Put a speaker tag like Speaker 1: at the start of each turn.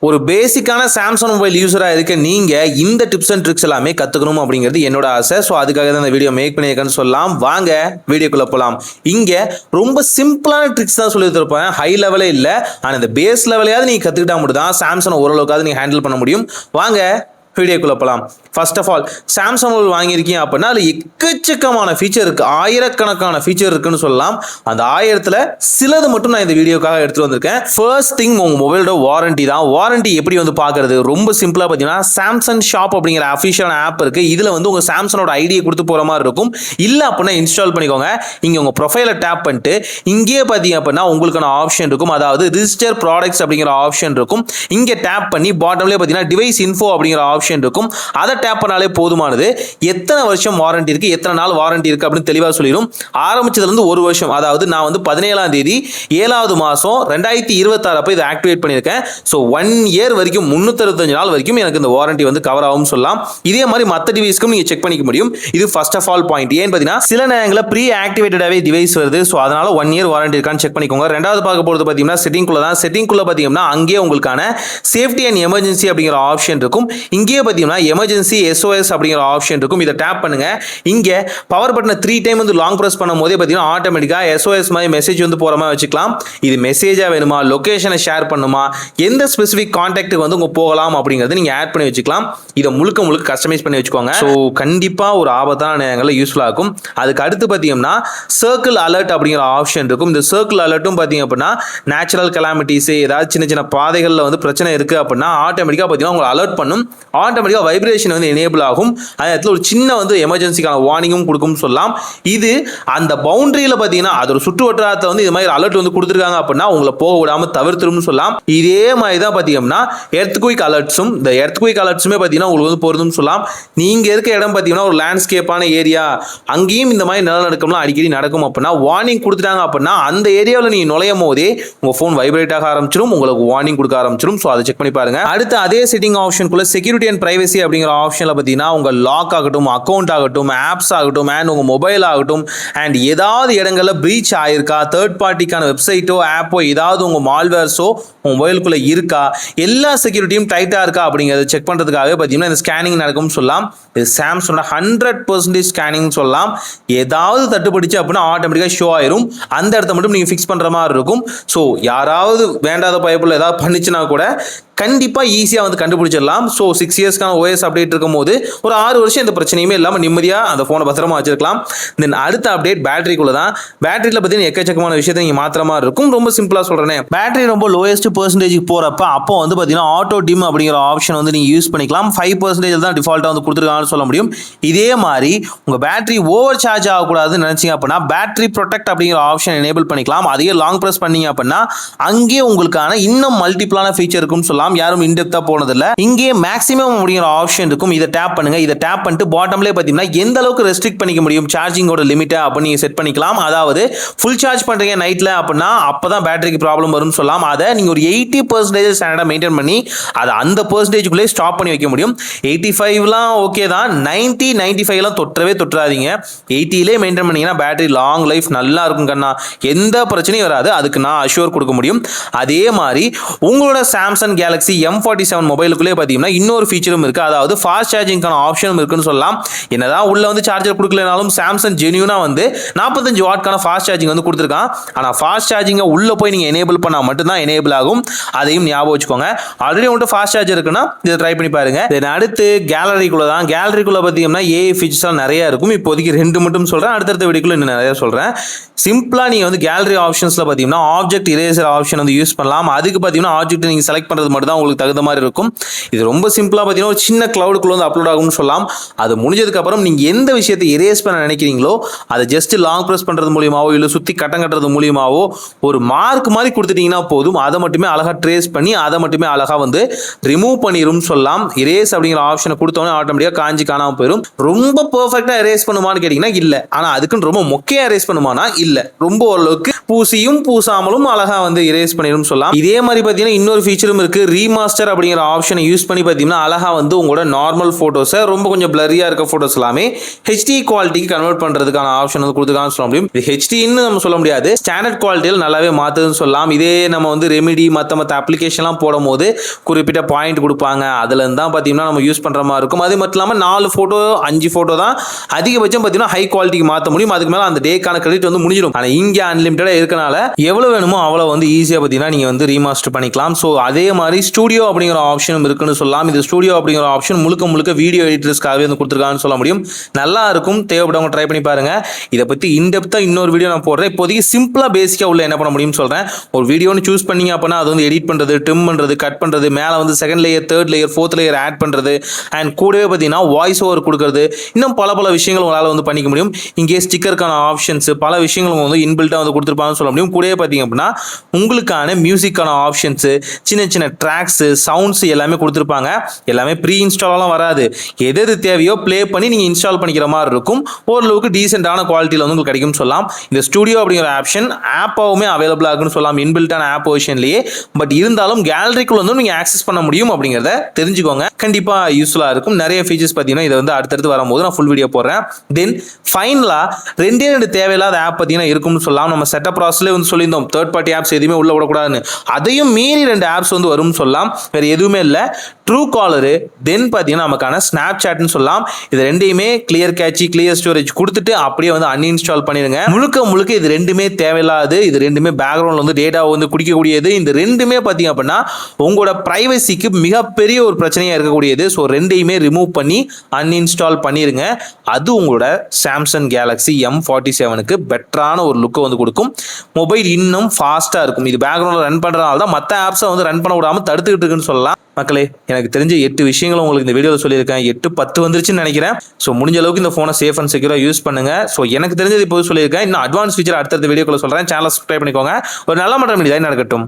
Speaker 1: ஒரு பேசிக்கான Samsung mobile யூஸரா இருக்க நீங்க இந்த டிப்ஸ் அண்ட் ட்ரிக்ஸ் எல்லாமே கத்துக்கணும் அப்படிங்கிறது என்னோட ஆசை. ஸோ அதுக்காக தான் இந்த வீடியோ மேக் பண்ணியிருக்கேன்னு சொல்லலாம். வாங்க வீடியோக்குள்ள போலாம். இங்க ரொம்ப சிம்பிளான ட்ரிக்ஸ் தான் சொல்லி தருப்பேன். ஹை லெவலே இல்லை, ஆனால் இந்த பேஸ் லெவலையாவது நீங்க கத்துக்கிட்டா மட்டும் தான் சாம்சங் ஓரளவுக்காவது நீங்க ஹேண்டில் பண்ண முடியும். வாங்க வீடியோக்குள்ள போகலாம். First of all Samsung mobile வாங்கியிருக்கீங்க அப்படின்னா அதில் எக்கச்சக்கமான ஃபீச்சர் இருக்குது, ஆயிரக்கணக்கான ஃபீச்சர் இருக்குன்னு சொல்லலாம். அந்த ஆயிரத்தில் சிலது மட்டும் நான் இந்த வீடியோக்காக எடுத்துகிட்டு வந்திருக்கேன். ஃபர்ஸ்ட் திங் உங்கள் மொபைலோட வாரண்டி தான். வாரண்டி எப்படி வந்து பார்க்குறது? ரொம்ப சிம்பிளாக பார்த்தீங்கன்னா சாம்சங் ஷாப் அப்படிங்கிற அஃபிஷியலான ஆப் இருக்குது. இதில் வந்து உங்கள் சாம்சங்கோட ஐடியை கொடுத்து போகிற மாதிரி இருக்கும். இல்லை அப்படின்னா இன்ஸ்டால் பண்ணிக்கோங்க. இங்கே உங்கள் ப்ரொஃபைலை டேப் பண்ணிட்டு இங்கேயே பார்த்தீங்க அப்படின்னா உங்களுக்கான ஆப்ஷன் இருக்கும். அதாவது ரிஜிஸ்டர் ப்ராடக்ட்ஸ் அப்படிங்கிற ஆப்ஷன் இருக்கும். இங்கே டேப் பண்ணி பாட்டம்லேயே பார்த்தீங்கன்னா டிவைஸ் இன்ஃபோ அப்படிங்கிற ஆப்ஷன் இருக்கும். அதை டேப் பண்ணாலே போதுமானது. எத்தனை வருஷம் வாரண்டி இருக்கு, எத்தனை நாள் வாரண்டி இருக்கு அப்படின்னு தெளிவாக சொல்லிடும். ஆரம்பிச்சதுல இருந்து ஒரு வருஷம், அதாவது நான் வந்து 17ஆம் தேதி 7வது மாசம் 2026 அப்போ இதை ஆக்டிவேட் பண்ணியிருக்கேன். ஸோ 1 இயர் வரைக்கும் 365 நாள் வரைக்கும் எனக்கு இந்த வாரண்டி வந்து கவர் ஆகும் சொல்லலாம். இதே மாதிரி மற்ற டிவைஸ்க்கும் நீங்க செக் பண்ணிக்க முடியும். இது ஃபர்ஸ்ட் ஆஃப் ஆல் பாயிண்ட். ஏன்னு பார்த்தீங்கன்னா சில நேரங்களில் ப்ரீ ஆக்டிவேட்டடாகவே டிவைஸ் வருது. ஸோ அதனால 1 இயர் வாரண்டி இருக்கான்னு செக் பண்ணிக்கோங்க. ரெண்டாவது பார்க்க போகிறது பார்த்தீங்கன்னா செட்டிங்குள்ள தான். செட்டிங்குள்ள பார்த்தீங்கன்னா அங்கேயே உங்களுக்கான சேஃப்டி அண்ட் எமர்ஜென்சி அப்படிங்கிற ஆப்ஷன் இருக்கும். இங்கே பார்த்தீங்கன்னா எமர்ஜென்சி SOS அப்படிங்கிற ஆப்ஷன் இருக்கும். இதை டேப் பண்ணுங்க. இங்க பவர் பட்டனை 3 டைம் வந்து லாங் பிரஸ் பண்ணும் போதே பார்த்தீங்கன்னா ஆட்டோமேட்டிக்கா SOS மாதிரி மெசேஜ் வந்து போற மாதிரி வச்சுக்கலாம். இது மெசேஜா வேணுமா, லொகேஷனை ஷேர் பண்ணுமா, எந்த ஸ்பெசிபிக் கான்டாக்ட்டுக்கு வந்து உங்க போகலாம் அப்படிங்கறது நீங்க ஆட் பண்ணி வச்சுக்கலாம். இதை முழுக்க கஸ்டமைஸ் பண்ணி வச்சுக்கோங்க. ஸோ கண்டிப்பா ஒரு ஆபத்தான நேரங்களில் யூஸ்ஃபுல்லாக இருக்கும். அதுக்கு அடுத்து பார்த்தீங்கன்னா சர்க்கிள் அலர்ட் அப்படிங்கிற ஆப்ஷன் இருக்கும். இந்த சர்க்கிள் அலர்ட்டும் பார்த்தீங்க அப்படின்னா நேச்சுரல் கலாமிட்டிஸ், ஏதாவது சின்ன சின்ன பாதைகளில் வந்து பிரச்சனை இருக்கு அப்படின்னா ஆட்டோமேட்டிக்கா பார்த்தீங்கன்னா உங்களை அலர்ட் பண்ணும். ஆட்டோமேட்டிக்கா வைப்ரேஷன் வந்து எனேபிள் ஆகும். அதே இடத்துல ஒரு சின்ன வந்து எமர்ஜென்சிக்கான வார்னிங்கும் கொடுக்கும் சொல்லலாம். இது அந்த பவுண்டரியில பார்த்தீங்கன்னா அது ஒரு சுற்று வட்டாரத்தை வந்து இது மாதிரி அலர்ட் வந்து கொடுத்துருக்காங்க அப்படின்னா உங்களை போக விடாம தவிர்த்துரும் சொல்லலாம். இதே மாதிரி தான் பார்த்தீங்கன்னா எர்த்குயிக் அலர்ட்ஸும், இந்த எர்த்குயிக் அலர்ட்ஸுமே பார்த்தீங்கன்னா உங்களுக்கு வந்து போறதும் சொல்லலாம். நீங்க இருக்க இடம் பார்த்தீங்கன்னா ஒரு லேண்ட்ஸ்கேப்பான ஏரியா, அங்கேயும் இந்த மாதிரி நிலநடுக்கம்லாம் அடிக்கடி நடக்கும் அப்படின்னா வார்னிங் கொடுத்துட்டாங்க அப்படின்னா அந்த ஏரியாவில் நீங்க நுழையும் போதே உங்க போன் வைப்ரேட் ஆக ஆரம்பிச்சிடும், உங்களுக்கு வார்னிங் கொடுக்க ஆரம்பிச்சிடும். ஸோ அதை செக் பண்ணி பாருங்க. அடுத்து அதே செட்டிங் ஆப்ஷனுக்குள்ள செக்யூரிட்டி அண்ட் பிரைவசி அப்படிங்கிற ஆப்ஷன்ல பார்த்தீங்கன்னா உங்க லாக் ஆகட்டும், அக்கௌண்ட் ஆகட்டும், ஆப்ஸ் ஆகட்டும், அண்ட் உங்க மொபைல் ஆகட்டும், அண்ட் ஏதாவது இடங்கள்ல பிரீச் ஆயிருக்கா, தேர்ட் பார்ட்டிக்கான வெப்சைட்டோ ஆப்போ ஏதாவது உங்க மால்வேர்ஸோ மொபைலுக்குள்ள இருக்கா, எல்லா செக்யூரிட்டியும் டைட்டா இருக்கா அப்படிங்கிறத செக் பண்றதுக்காக பார்த்தீங்கன்னா இந்த ஸ்கேனிங் நடக்கும் சொல்லலாம். இது சாம்சங்கோட 100% ஸ்கேனிங் சொல்லலாம். ஏதாவது தட்டுப்பட்டுச்சு அப்படின்னா ஆட்டோமேட்டிக்கா ஷோ ஆயிரும். அந்த இடத்த மட்டும் நீங்க ஃபிக்ஸ் பண்ற மாதிரி இருக்கும். ஸோ யாராவது வேண்டாத பைப்புல ஏதாவது பண்ணிச்சுன்னா கூட கண்டிப்பா ஈஸியா வந்து கண்டுபிடிச்சிடலாம். ஸோ 6 இயர்ஸ்க்கான OS அப்டேட் இருக்கும் போது ஒரு 6 வருஷம் எந்த பிரச்சனையுமே இல்லாமல் நிம்மதியா அந்த போனை பத்திரமா வச்சிருக்கலாம். தென் அடுத்த அப்டேட் பேட்டரிக்குள்ள தான். பேட்டரியில பார்த்தீங்கன்னா எக்கச்சக்கமான விஷயத்தை நீங்க மாத்திர மாதிரி இருக்கும். ரொம்ப சிம்பிளா சொல்றேன். பேட்டரி ரொம்ப லோயஸ்ட் பெர்சன்டேஜ் போறப்ப அப்போ வந்து பார்த்தீங்கன்னா ஆட்டோ டிம் அப்படிங்கிற ஆப்ஷன் வந்து நீங்க யூஸ் பண்ணிக்கலாம். 5% தான் டிஃபால்ட்டா வந்து கொடுத்துருக்காங்கன்னு சொல்ல முடியும். இதே மாதிரி உங்க பேட்டரி ஓவர் சார்ஜ் ஆகக்கூடாதுன்னு நினைச்சீங்க அப்படின்னா பேட்டரி ப்ரொடெக்ட் அப்படிங்கிற ஆப்ஷன் எனேபிள் பண்ணிக்கலாம். அதையே லாங் பிரஸ் பண்ணீங்க அப்படின்னா அங்கே உங்களுக்கான இன்னும் மல்டிபிளான ஃபீச்சர் இருக்குன்னு சொல்லலாம். யாரும் இன்டெப்தா போனதில்ல. இங்கே மேக்ஸிமம் அப்படிங்கிற ஆப்ஷன் இருக்கும். இதை டேப் பண்ணுங்க. இதை டேப் பண்ணிட்டு பாட்டம்ல பார்த்தீங்கன்னா எந்த அளவுக்கு ரெஸ்ட்ரிக்ட் பண்ணிக்க முடியும் சார்ஜிங்கோட லிமிட்டை அப்படி நீங்க செட் பண்ணிக்கலாம். அதாவது ஃபுல் சார்ஜ் பண்றீங்க நைட்ல அப்படின்னா அப்பதான் பேட்டரிக்கு ப்ராப்ளம் வரும்னு சொல்லலாம். அதை நீங்க ஒரு 80% ஸ்டாண்டர்டா மெயின்டைன் பண்ணி அதை அந்த பெர்சன்டேஜ்குள்ளே ஸ்டாப் பண்ணி வைக்க முடியும். 85லாம் ஓகே தான், 90, 95லாம் தொட்டுறாதீங்க. 80லே மெயின்டைன் பண்ணீங்கன்னா பேட்டரி லாங் லைஃப் நல்லா இருக்கும் கண்ணா, எந்த பிரச்சனையும் வராது. அதுக்கு நான் அஷ்யூர் கொடுக்க முடியும். அதே மாதிரி உங்களோட சாம்சங் கேலக்ஸி M47 மொபைலுக்குள்ளே பார்த்தீங்கன்னா இன்னொரு ஃபீச்சரும் இருக்கு. அதாவது ஃபாஸ்ட் சார்ஜிங்கான ஆப்ஷனும் இருக்குன்னு சொல்லலாம். என்னதான் உள்ள வந்து சார்ஜர் கொடுக்கலனாலும் சாம்சங் ஜெனியூனா வந்து 45 வாட்கான ஃபாஸ்ட் சார்ஜிங் வந்து கொடுத்துருக்கான். ஆனால் ஃபாஸ்ட் சார்ஜிங்கை உள்ள போய் நீங்க எனேபிள் பண்ணா மட்டும்தான் எனேபிள் ஆகும். அதையும் ஞாபகம் வச்சுக்கோங்க. ஆல்ரெடி உங்கள்கிட்ட ஃபாஸ்ட் சார்ஜர் இருக்குன்னா இதை ட்ரை பண்ணி பாருங்க. தென் அடுத்து கேலரிக்குள்ள தான். கேலரிக்குள்ள பார்த்தீங்கன்னா AI ஃபீச்சர்ஸ் நிறைய இருக்கும். இப்போதைக்கு 2 மட்டும் சொல்றேன். அடுத்தடுத்த வீடியோக்குள்ள இன்னும் நிறைய சொல்றேன். சிம்பிளா நீங்க வந்து கேலரி ஆப்ஷன்ஸ்ல பார்த்தீங்கன்னா ஆப்ஜெக்ட் இரேசர் ஆப்ஷன் வந்து யூஸ் பண்ணலாம். அதுக்கு பார்த்தீங்கன்னா ஆப்ஜெக்ட் நீங்க செலக்ட் பண்றது மட்டும் தான் உங்களுக்கு தகுந்த மாதிரி இருக்கும். இது ரொம்ப சிம்பிளா பார்த்தீங்கன்னா ஒரு சின்ன கிளவுடுக்குள்ள வந்து அப்லோட் ஆகும்னு சொல்லலாம். அது முடிஞ்சதுக்கு அப்புறம் நீங்க எந்த விஷயத்தை இரேஸ் பண்ண நினைக்கிறீங்களோ அதை ஜஸ்ட் லாங் பிரஸ் பண்றது மூலியமாவோ இல்ல சுத்தி கட்டம் கட்டுறது மூலியமாவோ ஒரு மார்க் மாதிரி கொடுத்துட்டீங்கன்னா போதும். அதை மட்டுமே அழகா ட்ரேஸ் பண்ணி அதை மட்டுமே அழகா வந்து ரிமூவ் பண்ணிரும் சொல்லலாம். இரேஸ் அப்படிங்கிற ஆப்ஷனை கொடுத்தோன்னே ஆட்டோமேட்டிக்கா காஞ்சி காணாம போயிடும். ரொம்ப பெர்ஃபெக்ட்டா இரேஸ் பண்ணுமான்னு கேட்டீங்கன்னா இல்ல. ஆனா அதுக்குன்னு ரொம்ப மொக்கையா இரேஸ் பண்ணுமானா இல்ல. ரொம்ப ஓரளவுக்கு பூசியும் பூசாமலும் அழகா வந்து இரேஸ் பண்ணிரும் சொல்லலாம். இதே மாதிரி பார்த்தீங்கன்னா இன்னொரு ஃபீச்சரும் இருக்கு. ரீமாஸ்டர் அப்படிங்கிற ஆப்ஷனை யூஸ் பண்ணி பார்த்தீங்கன்னா அழகா வந்து உங்களோட நார்மல் நார்மல் ஃபோட்டோஸை ரொம்ப கொஞ்சம் பிளரியாக இருக்க ஃபோட்டோஸ் எல்லாமே ஹெச்டி குவாலிட்டிக்கு கன்வெர்ட் பண்ணுறதுக்கான ஆப்ஷன் வந்து கொடுத்துருக்கான்னு சொல்ல முடியும். இது ஹெச்டின்னு நம்ம சொல்ல முடியாது, ஸ்டாண்டர்ட் குவாலிட்டியில் நல்லாவே மாற்றுதுன்னு சொல்லலாம். இதே நம்ம வந்து ரெமிடி மற்ற அப்ளிகேஷன்லாம் போடும் போது குறிப்பிட்ட பாயிண்ட் கொடுப்பாங்க, அதுலேருந்து தான் பார்த்தீங்கன்னா நம்ம யூஸ் பண்ணுற மாதிரி இருக்கும். அது மட்டும் இல்லாமல் 4 ஃபோட்டோ 5 ஃபோட்டோ தான் அதிகபட்சம் பார்த்தீங்கன்னா ஹை குவாலிட்டிக்கு மாற்ற முடியும். அதுக்கு மேலே அந்த டேக்கான கிரெடிட் வந்து முடிஞ்சிடும். ஆனால் இங்கே அன்லிமிட்டடாக இருக்கனால எவ்வளோ வேணுமோ அவ்வளோ வந்து ஈஸியாக பார்த்தீங்கன்னா நீங்கள் வந்து ரீமாஸ்டர் பண்ணிக்கலாம். ஸோ அதே மாதிரி ஸ்டூடியோ அப்படிங்கிற ஆப்ஷனும் இருக்குன்னு சொல்லலாம். இது ஸ்டூடியோ அப்படிங்கிற ஆப்ஷன் முழுக்க வீடியோ எடிட்டர்ஸ்க்காகவே வந்து கொடுத்துருக்கான்னு சொல்ல முடியும். நல்லா இருக்கும், தேவைப்பட்டவங்க ட்ரை பண்ணி பாருங்க. இதை பற்றி இன்டெப்த்தாக இன்னொரு வீடியோ நான் போடுறேன். இப்போதைக்கு சிம்பிளாக பேசிக்காக உள்ள என்ன பண்ண முடியும்னு சொல்கிறேன். ஒரு வீடியோன்னு சூஸ் பண்ணீங்க அப்படின்னா அது வந்து எடிட் பண்ணுறது, ட்ரிம் பண்ணுறது, கட் பண்ணுறது, மேலே வந்து second layer, third layer, fourth layer add பண்ணுறது, அண்ட் கூடவே பார்த்தீங்கன்னா வாய்ஸ் ஓவர் கொடுக்கறது, இன்னும் பல விஷயங்கள் உங்களால் வந்து பண்ணிக்க முடியும். இங்கே ஸ்டிக்கருக்கான ஆப்ஷன்ஸ் பல விஷயங்கள் வந்து இன்பில்ட்டாக வந்து கொடுத்துருப்பாங்கன்னு சொல்ல முடியும். கூடவே பார்த்தீங்க அப்படின்னா உங்களுக்கான மியூசிக்கான ஆப்ஷன்ஸ், சின்ன ட்ராக்ஸ், சவுண்ட்ஸ் எல்லாமே கொடுத்துருப்பாங்க. எல்லாமே ப்ரீ இன்ஸ்டாலாம் வராது. எது தேவையோ ப்ளே பண்ணி நீங்கள் இன்ஸ்டால் பண்ணிக்கிற மாதிரி இருக்கும். ஓரளவுக்கு டீசென்டான குவாலிட்டியில் வந்து உங்களுக்கு கிடைக்கும் சொல்லலாம். இந்த ஸ்டூடியோ அப்படிங்கிற ஆப்ஷன் ஆப்பாவுமே அவைலபிளாக இருக்குன்னு சொல்லலாம், இன்பில்ட்டான ஆப் வெர்ஷன்லேயே. பட் இருந்தாலும் கேலரிக்குள்ள வந்து நீங்கள் ஆக்சஸ் பண்ண முடியும் அப்படிங்கிறத தெரிஞ்சுக்கோங்க. கண்டிப்பாக யூஸ்ஃபுல்லாக இருக்கும். நிறைய ஃபீச்சர்ஸ் பார்த்தீங்கன்னா இதை வந்து அடுத்தடுத்து வரும்போது நான் ஃபுல் வீடியோ போடுறேன். தென் ஃபைனலாக 2 தேவையில்லாத ஆப் பார்த்தீங்கன்னா இருக்கும்னு சொல்லலாம். நம்ம செட்டப் ப்ராசஸ்லேயே வந்து சொல்லியிருந்தோம் தேர்ட் பார்ட்டி ஆப்ஸ் எதுவுமே உள்ள விடக்கூடாதுன்னு. அதையும் மீறி 2 ஆப்ஸ் வந்து வரும்னு சொல்லலாம். வேறு எதுவுமே இல்லை, ட்ரூ காலரு, தென் பார்த்தீங்கன்னா நமக்கான ஸ்னாப் சாட்னு சொல்லலாம். இது ரெண்டையுமே கிளியர் கேட்சி, கிளியர் ஸ்டோரேஜ் கொடுத்துட்டு அப்படியே வந்து அன்இன்ஸ்டால் பண்ணிடுங்க. முழுக்க இது ரெண்டுமே தேவையில்லாது. இது ரெண்டுமே பேக்ரவுண்டில் வந்து டேட்டாவை வந்து குடிக்கக்கூடியது. இந்த ரெண்டுமே பார்த்தீங்க அப்படின்னா உங்களோட ப்ரைவசிக்கு மிகப்பெரிய ஒரு பிரச்சனையாக இருக்கக்கூடியது. ஸோ ரெண்டையுமே ரிமூவ் பண்ணி அன்இன்ஸ்டால் பண்ணிடுங்க. அது உங்களோட சாம்சங் கேலக்ஸி M47க்கு பெட்டரான ஒரு லுக்கை வந்து கொடுக்கும். மொபைல் இன்னும் ஃபாஸ்ட்டாக இருக்கும். இது பேக்ரவுண்டில் ரன் பண்ணுறதுனால தான் மற்ற ஆப்ஸை வந்து ரன் பண்ண விடாமல் தடுத்துக்கிட்டு இருக்குன்னு சொல்லலாம். மக்களே, எனக்கு தெரிஞ்ச 8 விஷயங்களும் உங்களுக்கு இந்த வீடியோவில் சொல்லியிருக்கேன். 8-10 வந்துருச்சுன்னு நினைக்கிறேன். ஸோ முடிஞ்ச அளவுக்கு இந்த ஃபோனை சேஃப் அண்ட் செக்யூராக யூஸ் பண்ணுங்க. ஸோ எனக்கு தெரிஞ்சது இப்போது சொல்லியிருக்கேன். இன்னும் அட்வான்ஸ் ஃபீச்சர் அடுத்த வீடியோக்குள்ள சொல்கிறேன். சேனலை சப்ஸ்கிரைப் பண்ணிக்கோங்க. ஒரு நல்ல மட்டம் நடக்கட்டும்.